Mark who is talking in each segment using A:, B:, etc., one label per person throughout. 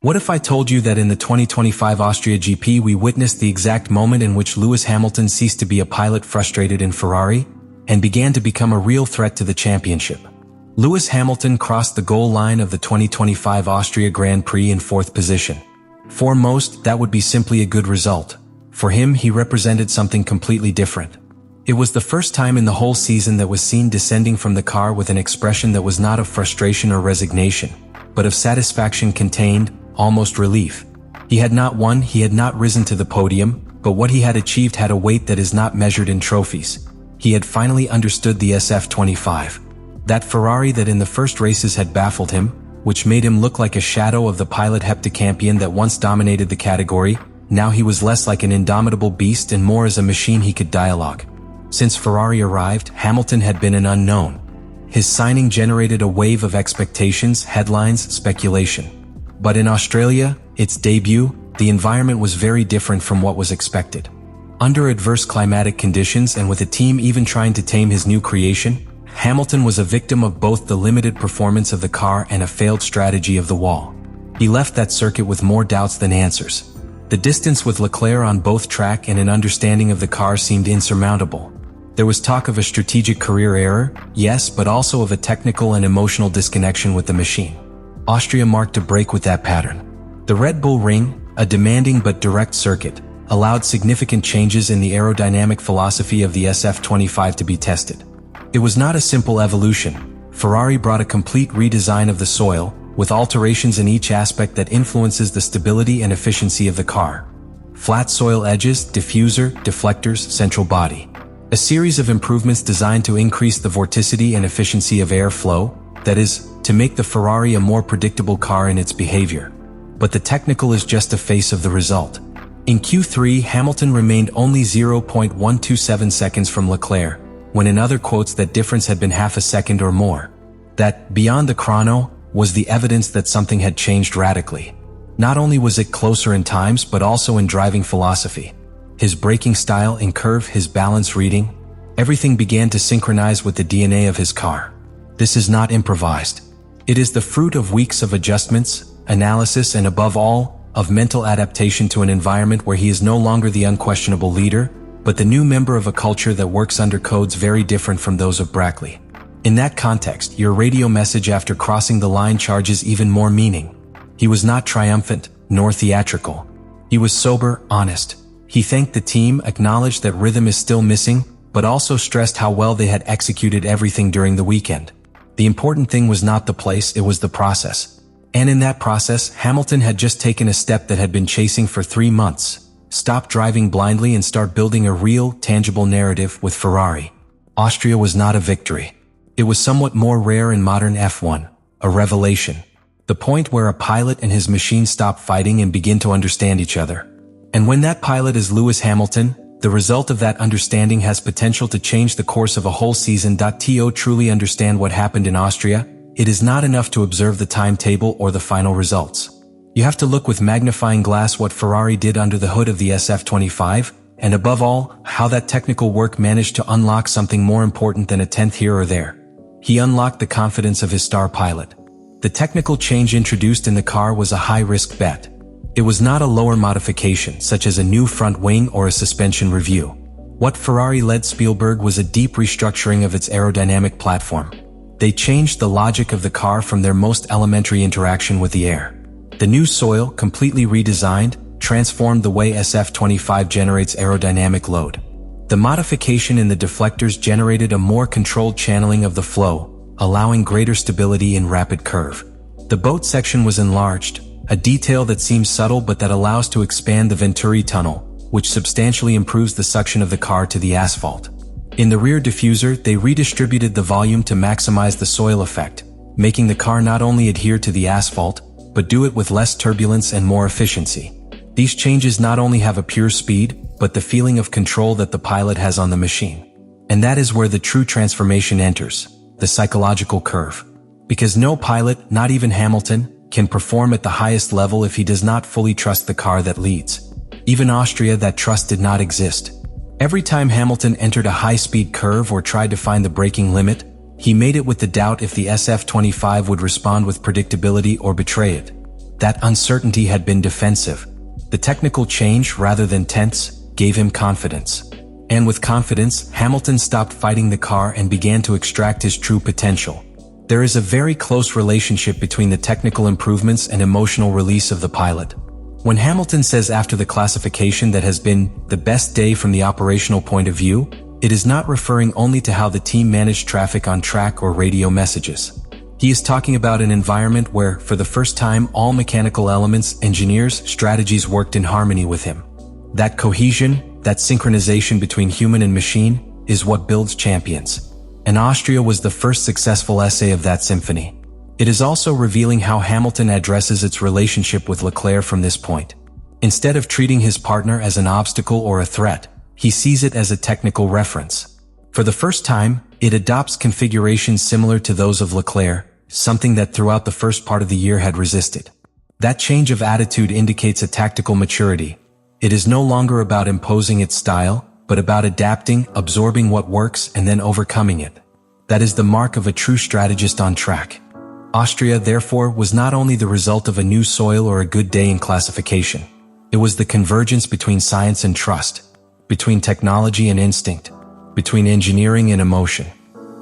A: What if I told you that in the 2025 Austria GP we witnessed the exact moment in which Lewis Hamilton ceased to be a pilot frustrated in Ferrari and began to become a real threat to the championship? Lewis Hamilton crossed the goal line of the 2025 Austria Grand Prix in 4th position. For most, that would be simply a good result. For him, he represented something completely different. It was the first time in the whole season that was seen descending from the car with an expression that was not of frustration or resignation, but of satisfaction contained, almost relief. He had not won, he had not risen to the podium, but what he had achieved had a weight that is not measured in trophies. He had finally understood the SF25. That Ferrari that in the first races had baffled him, which made him look like a shadow of the pilot heptacampion that once dominated the category, now he was less like an indomitable beast and more as a machine he could dialogue. Since Ferrari arrived, Hamilton had been an unknown. His signing generated a wave of expectations, headlines, speculation. But in Australia, its debut, the environment was very different from what was expected. Under adverse climatic conditions and with a team even trying to tame his new creation, Hamilton was a victim of both the limited performance of the car and a failed strategy of the wall. He left that circuit with more doubts than answers. The distance with Leclerc on both track and an understanding of the car seemed insurmountable. There was talk of a strategic career error, yes, but also of a technical and emotional disconnection with the machine. Austria marked a break with that pattern. The Red Bull Ring, a demanding but direct circuit, allowed significant changes in the aerodynamic philosophy of the SF25 to be tested. It was not a simple evolution. Ferrari brought a complete redesign of the soil, with alterations in each aspect that influences the stability and efficiency of the car. Flat soil edges, diffuser, deflectors, central body. A series of improvements designed to increase the vorticity and efficiency of airflow, that is, to make the Ferrari a more predictable car in its behavior. But the technical is just a face of the result. In Q3, Hamilton remained only 0.127 seconds from Leclerc, when in other quotes that difference had been half a second or more. That, beyond the chrono, was the evidence that something had changed radically. Not only was it closer in times, but also in driving philosophy. His braking style in curve, his balance reading, everything began to synchronize with the DNA of his car. This is not improvised. It is the fruit of weeks of adjustments, analysis, and above all, of mental adaptation to an environment where he is no longer the unquestionable leader, but the new member of a culture that works under codes very different from those of Brackley. In that context, your radio message after crossing the line charges even more meaning. He was not triumphant, nor theatrical. He was sober, honest. He thanked the team, acknowledged that rhythm is still missing, but also stressed how well they had executed everything during the weekend. The important thing was not the place, it was the process. And in that process, Hamilton had just taken a step that had been chasing for 3 months. Stop driving blindly and start building a real, tangible narrative with Ferrari. Austria was not a victory. It was somewhat more rare in modern F1, a revelation. The point where a pilot and his machine stop fighting and begin to understand each other. And when that pilot is Lewis Hamilton, the result of that understanding has potential to change the course of a whole season. To truly understand what happened in Austria, it is not enough to observe the timetable or the final results. You have to look with magnifying glass what Ferrari did under the hood of the SF25, and above all, how that technical work managed to unlock something more important than a 10th here or there. He unlocked the confidence of his star pilot. The technical change introduced in the car was a high-risk bet. It was not a lower modification, such as a new front wing or a suspension review. What Ferrari led Spielberg was a deep restructuring of its aerodynamic platform. They changed the logic of the car from their most elementary interaction with the air. The new soil, completely redesigned, transformed the way SF25 generates aerodynamic load. The modification in the deflectors generated a more controlled channeling of the flow, allowing greater stability in rapid curve. The boat section was enlarged, a detail that seems subtle but that allows to expand the Venturi tunnel, which substantially improves the suction of the car to the asphalt. In the rear diffuser, they redistributed the volume to maximize the soil effect, making the car not only adhere to the asphalt, but do it with less turbulence and more efficiency. These changes not only have a pure speed, but the feeling of control that the pilot has on the machine. And that is where the true transformation enters, the psychological curve. Because no pilot, not even Hamilton, can perform at the highest level if he does not fully trust the car that leads. Even Austria, that trust did not exist. Every time Hamilton entered a high-speed curve or tried to find the braking limit, he made it with the doubt if the SF25 would respond with predictability or betray it. That uncertainty had been defensive. The technical change, rather than tense, gave him confidence. And with confidence, Hamilton stopped fighting the car and began to extract his true potential. There is a very close relationship between the technical improvements and emotional release of the pilot. When Hamilton says after the classification that has been the best day from the operational point of view, it is not referring only to how the team managed traffic on track or radio messages. He is talking about an environment where, for the first time, all mechanical elements, engineers, strategies worked in harmony with him. That cohesion, that synchronization between human and machine, is what builds champions. And Austria was the first successful essay of that symphony. It is also revealing how Hamilton addresses its relationship with Leclerc from this point. Instead of treating his partner as an obstacle or a threat, he sees it as a technical reference. For the first time, it adopts configurations similar to those of Leclerc, something that throughout the first part of the year had resisted. That change of attitude indicates a tactical maturity. It is no longer about imposing its style, but about adapting, absorbing what works, and then overcoming it. That is the mark of a true strategist on track. Austria, therefore, was not only the result of a new soil or a good day in classification. It was the convergence between science and trust, between technology and instinct, between engineering and emotion.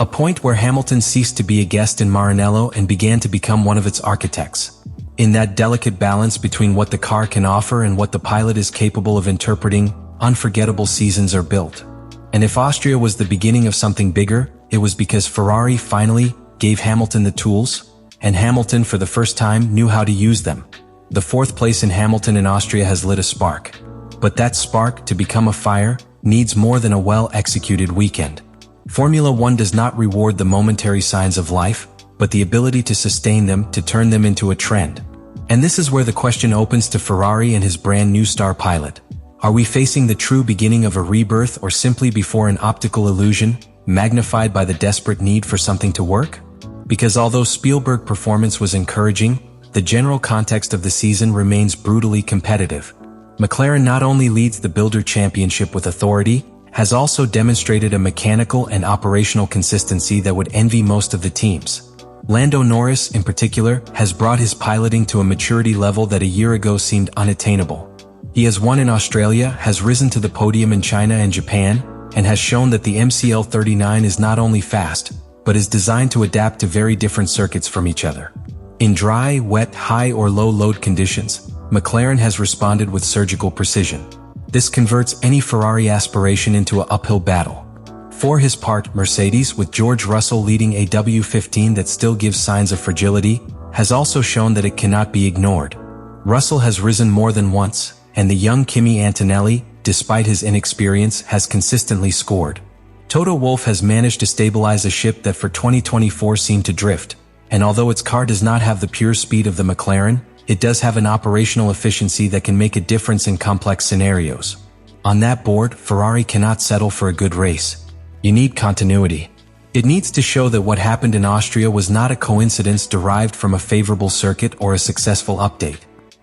A: A point where Hamilton ceased to be a guest in Maranello and began to become one of its architects. In that delicate balance between what the car can offer and what the pilot is capable of interpreting, unforgettable seasons are built. And if Austria was the beginning of something bigger, it was because Ferrari finally gave Hamilton the tools, and Hamilton for the first time knew how to use them. The fourth place in Hamilton in Austria has lit a spark. But that spark, to become a fire, needs more than a well-executed weekend. Formula One does not reward the momentary signs of life, but the ability to sustain them, to turn them into a trend. And this is where the question opens to Ferrari and his brand new star pilot. Are we facing the true beginning of a rebirth or simply before an optical illusion, magnified by the desperate need for something to work? Because although Spielberg's performance was encouraging, the general context of the season remains brutally competitive. McLaren not only leads the Builder Championship with authority, has also demonstrated a mechanical and operational consistency that would envy most of the teams. Lando Norris, in particular, has brought his piloting to a maturity level that a year ago seemed unattainable. He has won in Australia, has risen to the podium in China and Japan, and has shown that the MCL39 is not only fast, but is designed to adapt to very different circuits from each other. In dry, wet, high or low load conditions, McLaren has responded with surgical precision. This converts any Ferrari aspiration into an uphill battle. For his part, Mercedes, with George Russell leading a W15 that still gives signs of fragility, has also shown that it cannot be ignored. Russell has risen more than once, and the young Kimi Antonelli, despite his inexperience, has consistently scored. Toto Wolff has managed to stabilize a ship that for 2024 seemed to drift, and although its car does not have the pure speed of the McLaren, it does have an operational efficiency that can make a difference in complex scenarios. On that board, Ferrari cannot settle for a good race. You need continuity. It needs to show that what happened in Austria was not a coincidence derived from a favorable circuit or a successful update.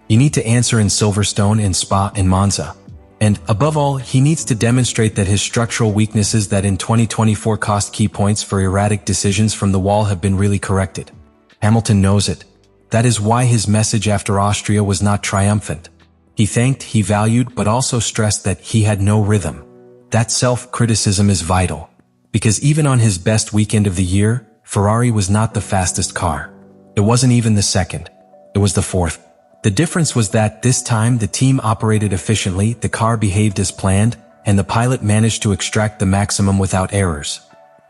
A: You need to answer in Silverstone, in Spa, and Monza. And, above all, he needs to demonstrate that his structural weaknesses that in 2024 cost key points for erratic decisions from the wall have been really corrected. Hamilton knows it. That is why his message after Austria was not triumphant. He thanked, he valued, but also stressed that he had no rhythm. That self-criticism is vital. Because even on his best weekend of the year, Ferrari was not the fastest car. It wasn't even the second. It was the fourth. The difference was that this time the team operated efficiently, the car behaved as planned, and the pilot managed to extract the maximum without errors.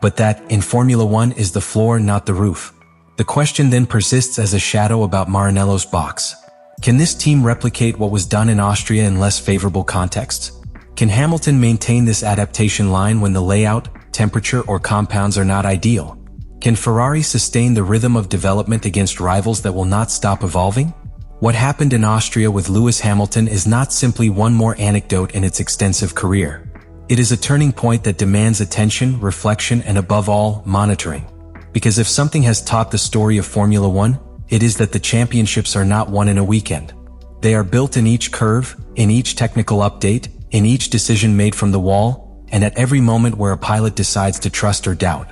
A: But that, in Formula One, is the floor, not the roof. The question then persists as a shadow about Maranello's box. Can this team replicate what was done in Austria in less favorable contexts? Can Hamilton maintain this adaptation line when the layout, temperature, or compounds are not ideal? Can Ferrari sustain the rhythm of development against rivals that will not stop evolving? What happened in Austria with Lewis Hamilton is not simply one more anecdote in its extensive career. It is a turning point that demands attention, reflection, and above all, monitoring. Because if something has taught the story of Formula One, it is that the championships are not won in a weekend. They are built in each curve, in each technical update, in each decision made from the wall, and at every moment where a pilot decides to trust or doubt.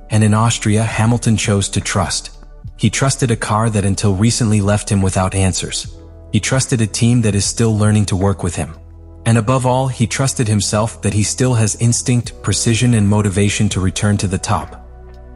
A: And in Austria, Hamilton chose to trust. He trusted a car that until recently left him without answers. He trusted a team that is still learning to work with him. And above all, he trusted himself that he still has instinct, precision, and motivation to return to the top.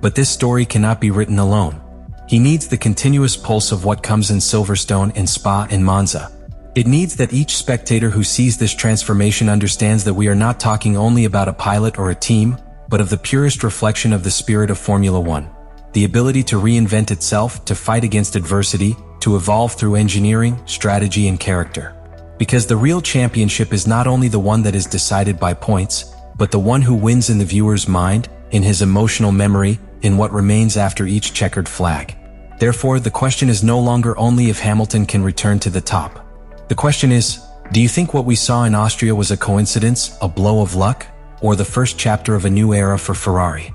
A: But this story cannot be written alone. He needs the continuous pulse of what comes in Silverstone, in Spa, and Monza. It needs that each spectator who sees this transformation understands that we are not talking only about a pilot or a team, but of the purest reflection of the spirit of Formula One. The ability to reinvent itself, to fight against adversity, to evolve through engineering, strategy, and character. Because the real championship is not only the one that is decided by points, but the one who wins in the viewer's mind, in his emotional memory, in what remains after each checkered flag. Therefore, the question is no longer only if Hamilton can return to the top. The question is, do you think what we saw in Austria was a coincidence, a blow of luck, or the first chapter of a new era for Ferrari?